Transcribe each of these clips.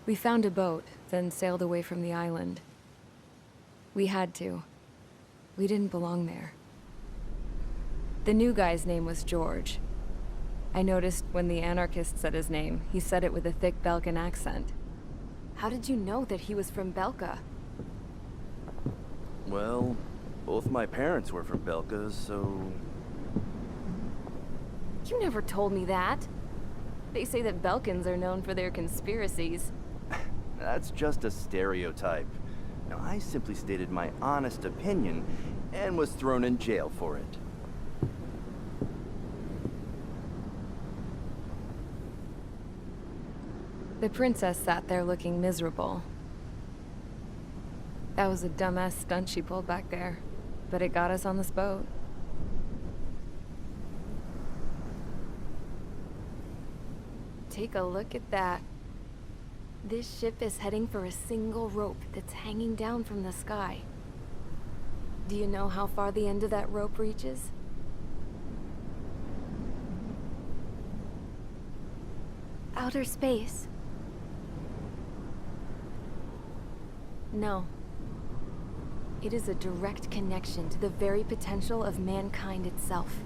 We found a boat, then sailed away from the island. We had to. We didn't belong there. The new guy's name was George. I noticed when the anarchist said his name, he said it with a thick Belkan accent. How did you know that he was from Belka? Well, both my parents were from Belka, so... You never told me that. They say that Belkans are known for their conspiracies. That's just a stereotype. Now, I simply stated my honest opinion and was thrown in jail for it. The princess sat there looking miserable. That was a dumbass stunt she pulled back there, but it got us on this boat. Take a look at that. This ship is heading for a single rope that's hanging down from the sky. Do you know how far the end of that rope reaches? Outer space. No. It is a direct connection to the very potential of mankind itself.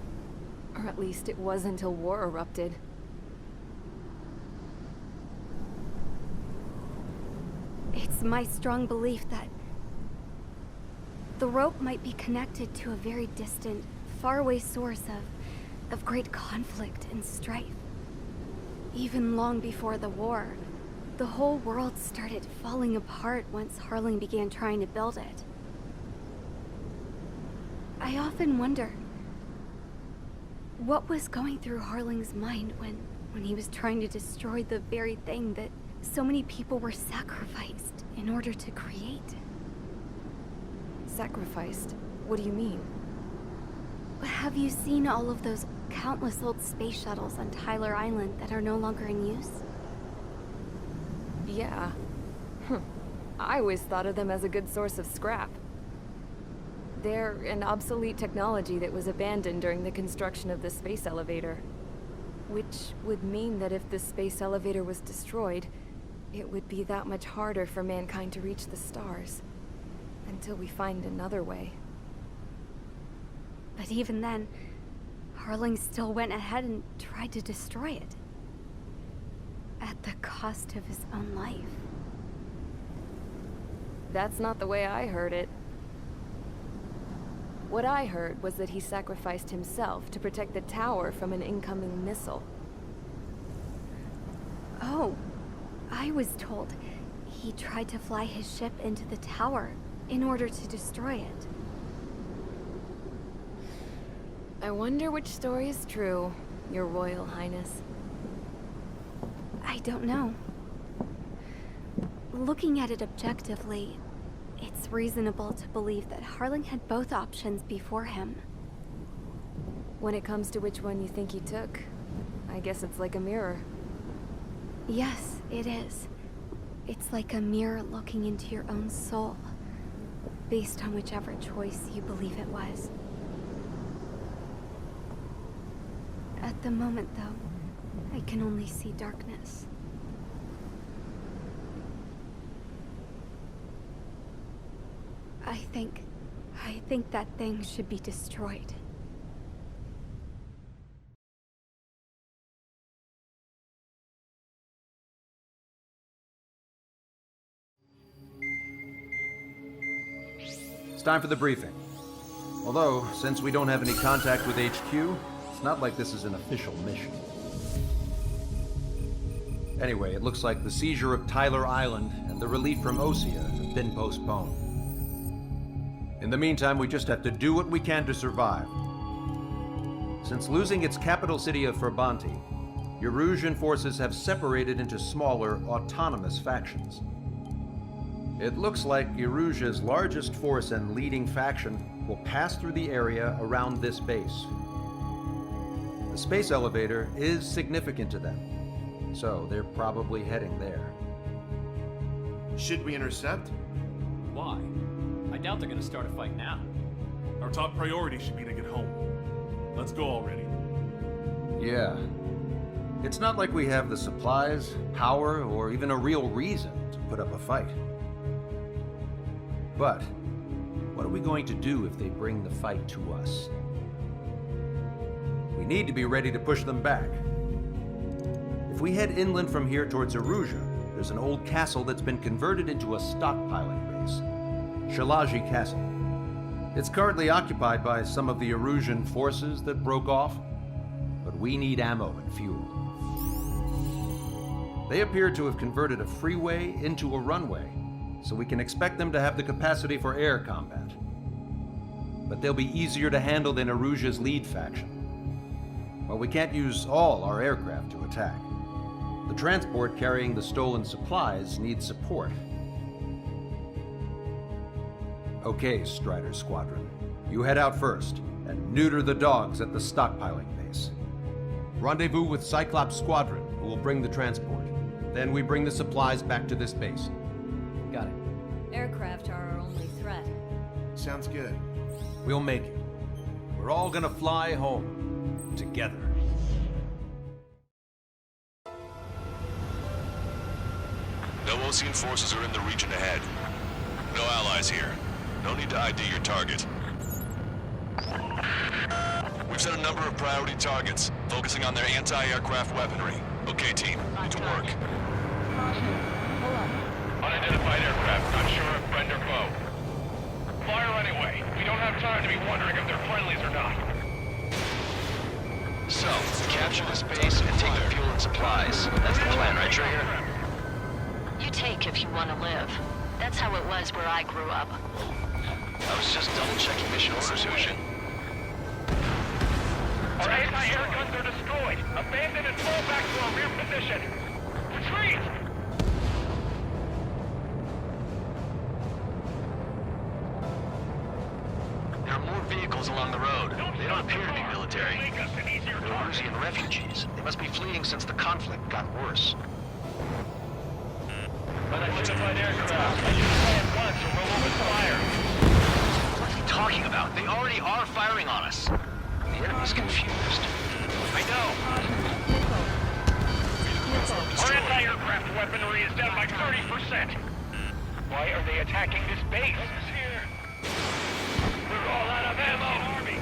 Or at least it was until war erupted. It's my strong belief that the rope might be connected to a very distant, faraway source of great conflict and strife. Even long before the war, the whole world started falling apart once Harling began trying to build it. I often wonder what was going through Harling's mind when he was trying to destroy the very thing that so many people were sacrificed in order to create. Sacrificed? What do you mean? Have you seen all of those countless old space shuttles on Tyler Island that are no longer in use? Yeah. I always thought of them as a good source of scrap. They're an obsolete technology that was abandoned during the construction of the space elevator. Which would mean that if the space elevator was destroyed, it would be that much harder for mankind to reach the stars. Until we find another way. But even then, Harling still went ahead and tried to destroy it. At the cost of his own life. That's not the way I heard it. What I heard was that he sacrificed himself to protect the tower from an incoming missile. Oh, I was told he tried to fly his ship into the tower in order to destroy it. I wonder which story is true, Your Royal Highness. I don't know. Looking at it objectively, it's reasonable to believe that Harling had both options before him. When it comes to which one you think he took, I guess it's like a mirror. Yes, it is. It's like a mirror looking into your own soul, based on whichever choice you believe it was. At the moment, though, I can only see darkness. I think that thing should be destroyed. It's time for the briefing. Although, since we don't have any contact with HQ, it's not like this is an official mission. Anyway, it looks like the seizure of Tyler Island and the relief from Osea have been postponed. In the meantime, we just have to do what we can to survive. Since losing its capital city of Ferbanti, Erusian forces have separated into smaller, autonomous factions. It looks like Erusia's largest force and leading faction will pass through the area around this base. The space elevator is significant to them, so they're probably heading there. Should we intercept? Why? I doubt they're gonna start a fight now. Our top priority should be to get home. Let's go already. Yeah. It's not like we have the supplies, power, or even a real reason to put up a fight. But what are we going to do if they bring the fight to us? We need to be ready to push them back. If we head inland from here towards Erusia, there's an old castle that's been converted into a stockpiling base. Shalaji Castle. It's currently occupied by some of the Erusian forces that broke off, but we need ammo and fuel. They appear to have converted a freeway into a runway, so we can expect them to have the capacity for air combat. But they'll be easier to handle than Erusia's lead faction. While we can't use all our aircraft to attack, the transport carrying the stolen supplies needs support. Okay, Strider Squadron. You head out first and neuter the dogs at the stockpiling base. Rendezvous with Cyclops Squadron, who will bring the transport. Then we bring the supplies back to this base. Got it. Aircraft are our only threat. Sounds good. We'll make it. We're all gonna fly home. Together. No Osean forces are in the region ahead. No allies here. No need to ID your target. We've set a number of priority targets, focusing on their anti-aircraft weaponry. Okay, team, to work. Unidentified aircraft, not sure if friend or foe. Fire anyway. We don't have time to be wondering if they're friendlies or not. So, capture this base and take the fuel and supplies. That's the plan, right, Trigger? You take if you want to live. That's how it was where I grew up. I was just double-checking mission orders, Hushin. Our anti-air guns are destroyed. Abandon and fall back to our rear position. Retreat! There are more vehicles along the road. They don't appear to be military. They're Erusian refugees. They must be fleeing since the conflict got worse. Unidentified aircraft. Identify at once or we'll open fire. What are you talking about? They already are firing on us. The enemy's confused. I know. Our anti-aircraft weaponry is down by 30%. Why are they attacking this base? We're all out of ammo. Army,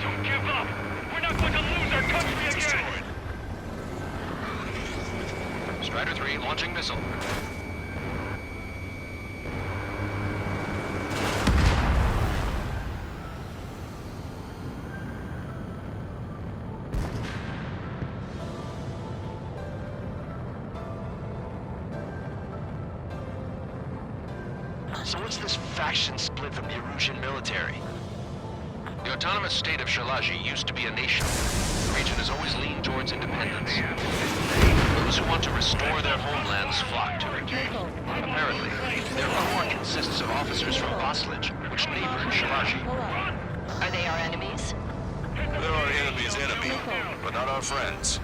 don't give up. We're not going to lose our country again. Strider 3 launching missile. So what's this faction split from the Erusian military? The autonomous state of Shalaji used to be a nation. The region has always leaned towards independence. Those who want to restore their homelands flock to it. Apparently, their core consists of officers from Baslij, which neighbor Shalaji. Are they our enemies? They're our enemy's enemy, but not our friends.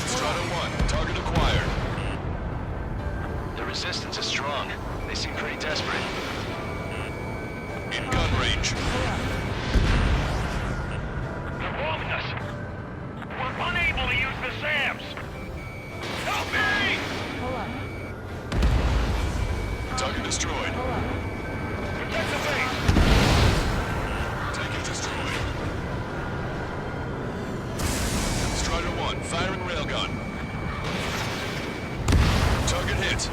Strider 1, target acquired. The resistance is strong. They seem pretty desperate. In gun range. They're bombing us. We're unable to use the SAMs. Help me! Target destroyed. Protect the base. Target destroyed. Strider 1, firing railgun. Target hit.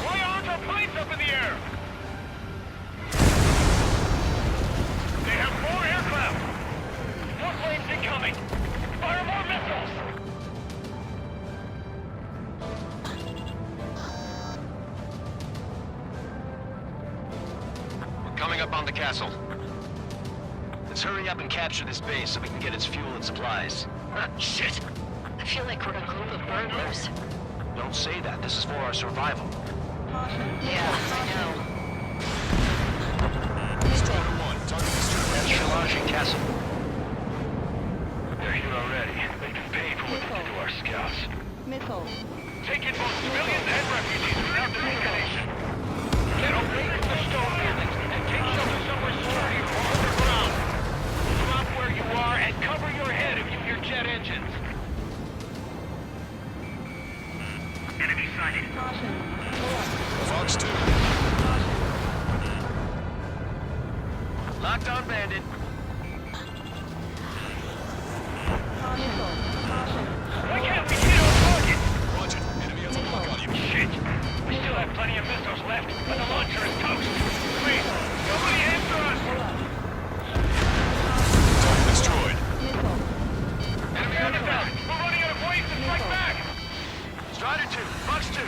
Why aren't our planes up in the air? They have more aircraft. More planes incoming. Fire more missiles. We're coming up on the castle. Let's hurry up and capture this base so we can get its fuel and supplies. Shit! I feel like we're a group of burglars. Don't say that. This is for our survival. Yeah, I know. Strider 1, target destroyed. Shalaji Castle. They're here already. our scouts. Missile. Take in both civilians and refugees without discrimination. Get away from the stone buildings and take shelter somewhere sturdy or underground. Drop where you are and cover your head if you hear jet engines. Enemy sighted. Fox 2. Locked on bandit. Why can't we hit our target? Roger. Enemy has a lock on you. Shit! We still have plenty of missiles left, but the launcher is toast. Please, nobody answer us! Target destroyed. Enemy on the ground! We're running out of ways to strike back! Strider 2. Fox 2.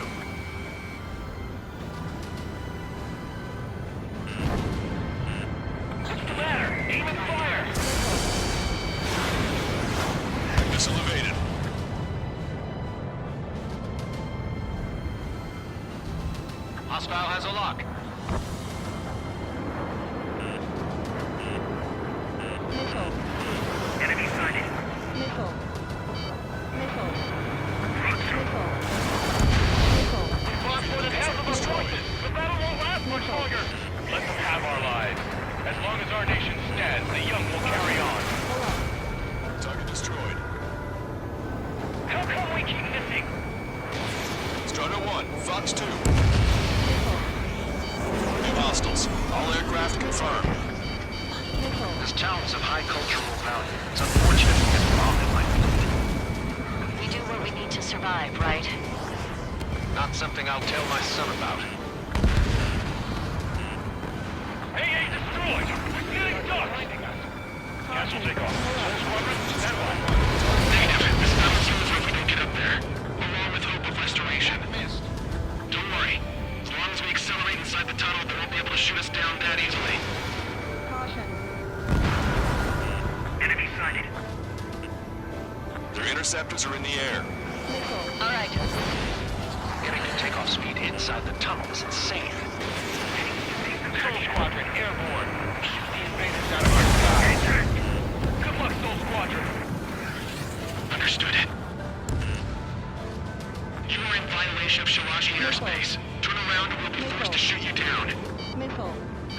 What's the matter? Aim and fire! Missile evaded. Hostile has a lock. Enemy sighted. Lost more than half of our forces. The battle won't last much longer. Let them have our lives. As long as our nation stands, the young will carry on. Target destroyed. How come we keep missing? Strider 1. Fox 2. New hostiles. All aircraft confirmed. This town's of high cultural value. It's unfortunate we get bombed in my fleet. We do what we need to survive, right? Not something I'll tell my son about. AA destroyed! We're getting ducked! Cancel takeoff. Whole squadron, stand by. Negative. This mountain seems like we don't get up there. Along with hope of restoration. Missed. Don't worry. As long as we accelerate inside the tunnel, they won't be able to shoot us down that easily. Enemy sighted. Their interceptors are in the air. All right. Getting to takeoff speed inside the tunnel is insane. Soul Squadron, airborne. Keep the invaders out of our sky. Good luck, Soul Squadron. Understood. You are in violation of Shalashi airspace. Turn around and we'll be forced to shoot you down.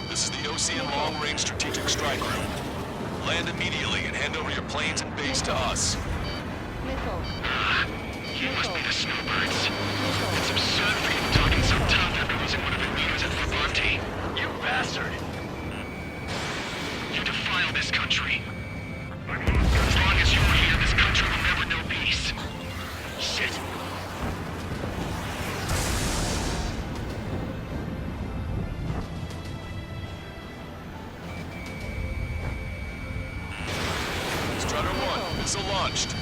This is the Ocean Long Range Strategic Strike Group. Land immediately and hand over your planes and base to us. You must be the snowbirds. It's absurd for you talking so tough after losing one of your leaders at Levante. You bastard! You defile this country. As long as you're here, this country will never know peace. Shit. Strider 1, missile launched.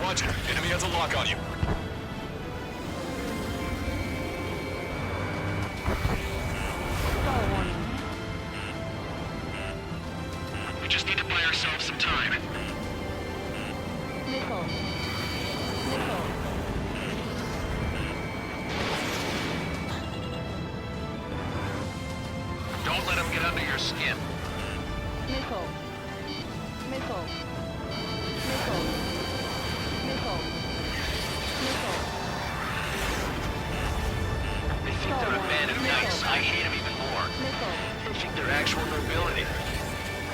Roger, enemy has a lock on you. We just need to buy ourselves some time. Don't let them get under your skin. They think they're abandoned knights. I hate them even more. They think they're actual nobility.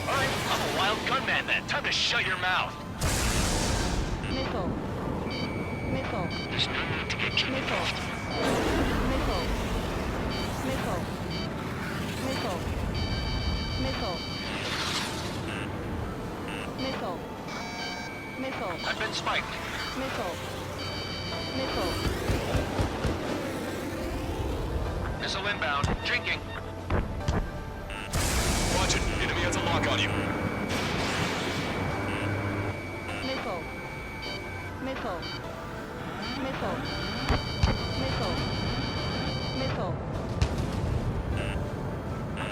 All right, I'm a wild gunman then. Time to shut your mouth. There's no need to get too involved. I've been spiked. Missile inbound. Drinking. Watch it. Enemy has a lock on you.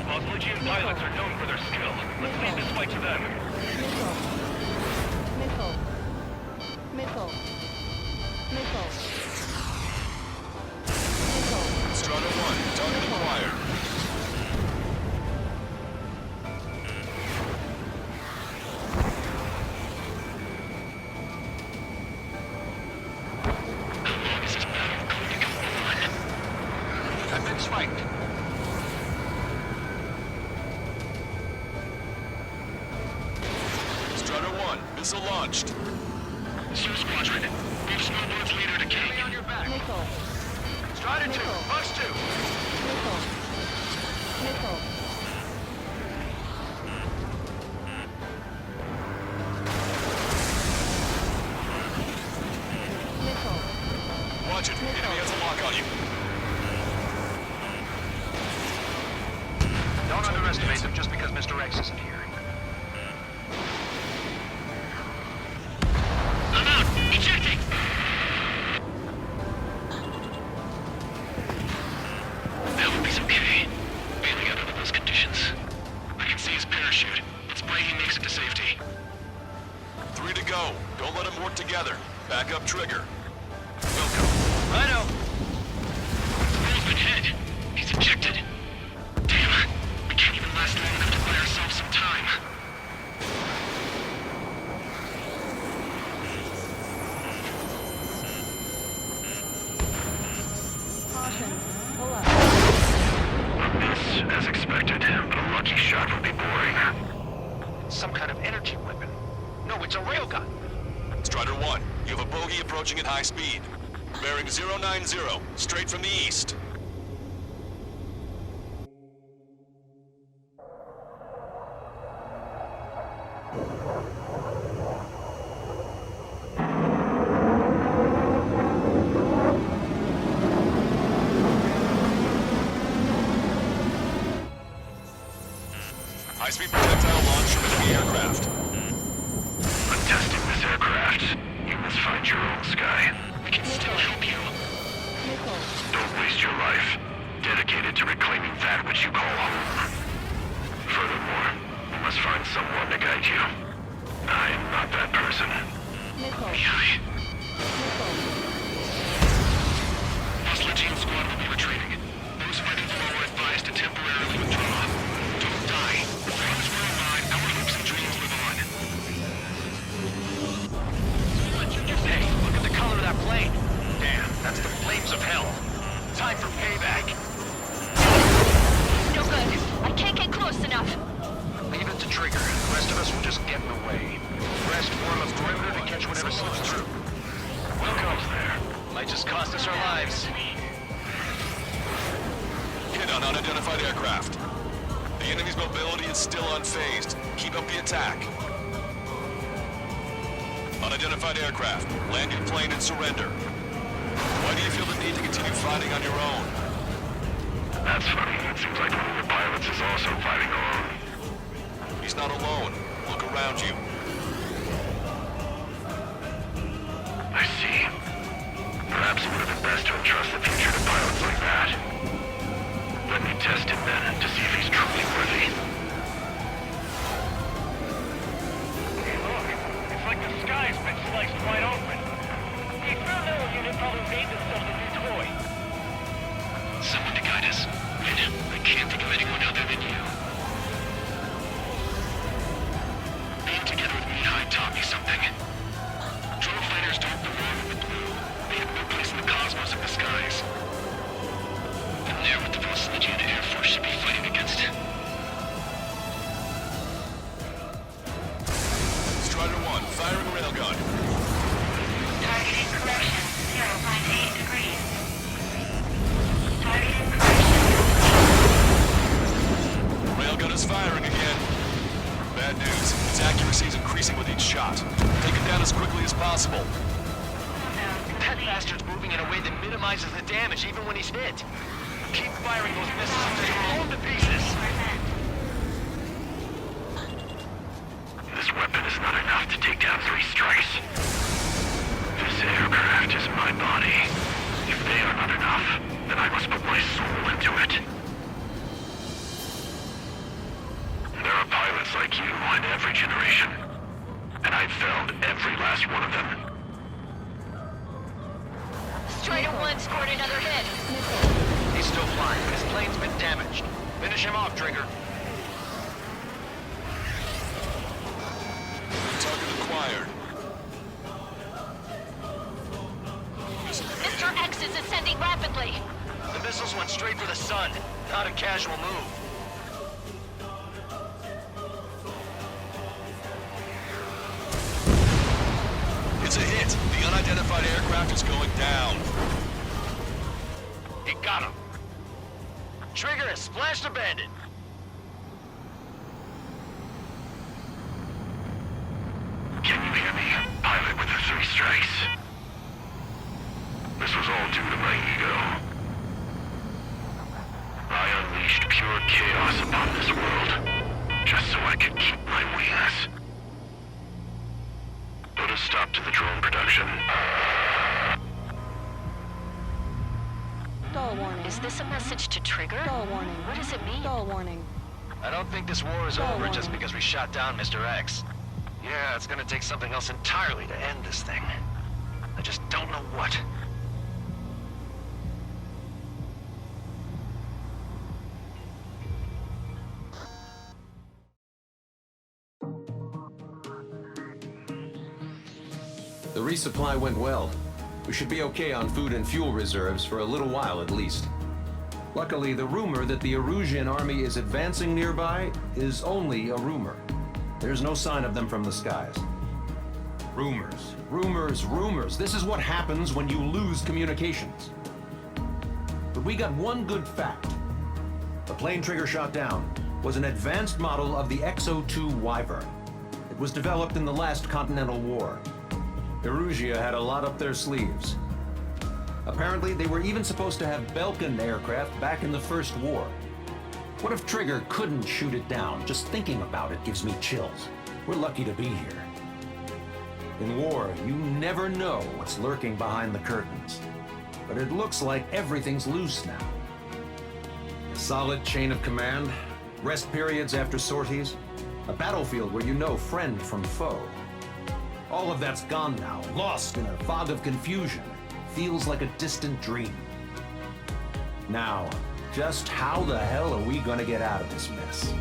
Osmolegian pilots are known for their skill. Let's leave this fight to them. Strider 1, target acquired. this fight. Strider 1, missile launched. Sioux Squadron, move Snowbird's leader to King. On your back. Nickel. Strider 2, Bucks 2. Nickel. Nickel. Nickel. Watch it. Enemy has a lock on you. Don't underestimate them just because Mr. X isn't here. I'm out! Ejecting! That will be okay. Bailing out under those conditions. I can see his parachute. Let's pray he makes it to safety. 3 to go. Don't let them work together. Back up trigger. Welcome. Righto. Roll's been hit. He's ejected. Damn. We can't even last long enough to buy ourselves some time. Caution. Pull up. A miss, as expected, but a lucky shot would be boring. Some kind of energy weapon. No, it's a railgun. Strider 1, you have a bogey approaching at high speed. Bearing 090, straight from the east. High-speed projectile launch from enemy aircraft. Untesting this aircraft. You must find your own sky. We can still help you. Nickel. Don't waste your life. Dedicated to reclaiming that which you call home. Furthermore, you must find someone to guide you. I am not that person. Nickel. Yai. Nickel. Lost Legion squad will be retreating. Those fighting below are advised to temporarily withdraw. Don't die. As long as we're alive, our hopes and dreams live on. Hey, look at the color of that plane. Damn, that's the flames of hell. Time for payback. No good. I can't get close enough. Leave it to Trigger. The rest of us will just get in the way. Rest form a perimeter to catch whatever slips through. Welcome there. Might just cost us our lives. Hit on unidentified aircraft. The enemy's mobility is still unfazed. Keep up the attack. Unidentified aircraft. Land your plane and surrender. Why do you feel the need to continue fighting on your own? That's funny. It seems like one of the pilots is also fighting alone. He's not alone. Look around you. I see. Perhaps it would have been best to entrust the future to pilots like that. Let me test him then, to see if he's truly worthy. Hey, look. It's like the sky's been sliced wide open. The experimental unit probably made themselves a new toy. Someone to guide us. I can't think of anyone other than you. Being together with Mihai taught me something. Drone fighters don't belong with the blue. They have no place in the cosmos of the skies. And they're what the Post Legion Air Force should be fighting against. Strider 1, firing railgun. Targeting correction, 0.8 degrees. Targeting correction. Railgun is firing again. Bad news. Its accuracy is increasing with each shot. Take it down as quickly as possible. That bastard's moving in a way that minimizes the damage even when he's hit. Keep firing those missiles until you're blown to pieces. This weapon is not enough to take down 3 strikes. This aircraft is my body. If they are not enough, then I must put my soul into it. There are pilots like you in every generation. And I've felled every last one of them. Strider 1 scored another hit. He's still flying, but his plane's been damaged. Finish him off, Trigger. Target acquired. Mr. X is ascending rapidly. Then missiles went straight for the sun. Not a casual move. It's a hit. The unidentified aircraft is going down. He got him. Trigger has splashed a bandit. Can you hear me? Pilot with the 3 strikes. This was all due to my ego. I unleashed pure chaos upon this world, just so I could keep my wings. Put a stop to the drone production. Dull warning. Is this a message to Trigger? Dull warning. What does it mean? Dull warning. I don't think this war is Dull over just warning. because we shot down Mr. X. Yeah, it's gonna take something else entirely to end this thing. I just don't know what. The resupply went well. We should be okay on food and fuel reserves for a little while at least. Luckily, the rumor that the Erusian army is advancing nearby is only a rumor. There's no sign of them from the skies. Rumors, rumors, rumors. This is what happens when you lose communications. But we got one good fact. The plane Trigger shot down was an advanced model of the X-02 Wyvern. It was developed in the last Continental War. Erusia had a lot up their sleeves. Apparently, they were even supposed to have Belkin aircraft back in the First War. What if Trigger couldn't shoot it down? Just thinking about it gives me chills. We're lucky to be here. In war, you never know what's lurking behind the curtains. But it looks like everything's loose now. A solid chain of command, rest periods after sorties, a battlefield where you know friend from foe. All of that's gone now, lost in a fog of confusion. Feels like a distant dream. Now, just how the hell are we gonna get out of this mess?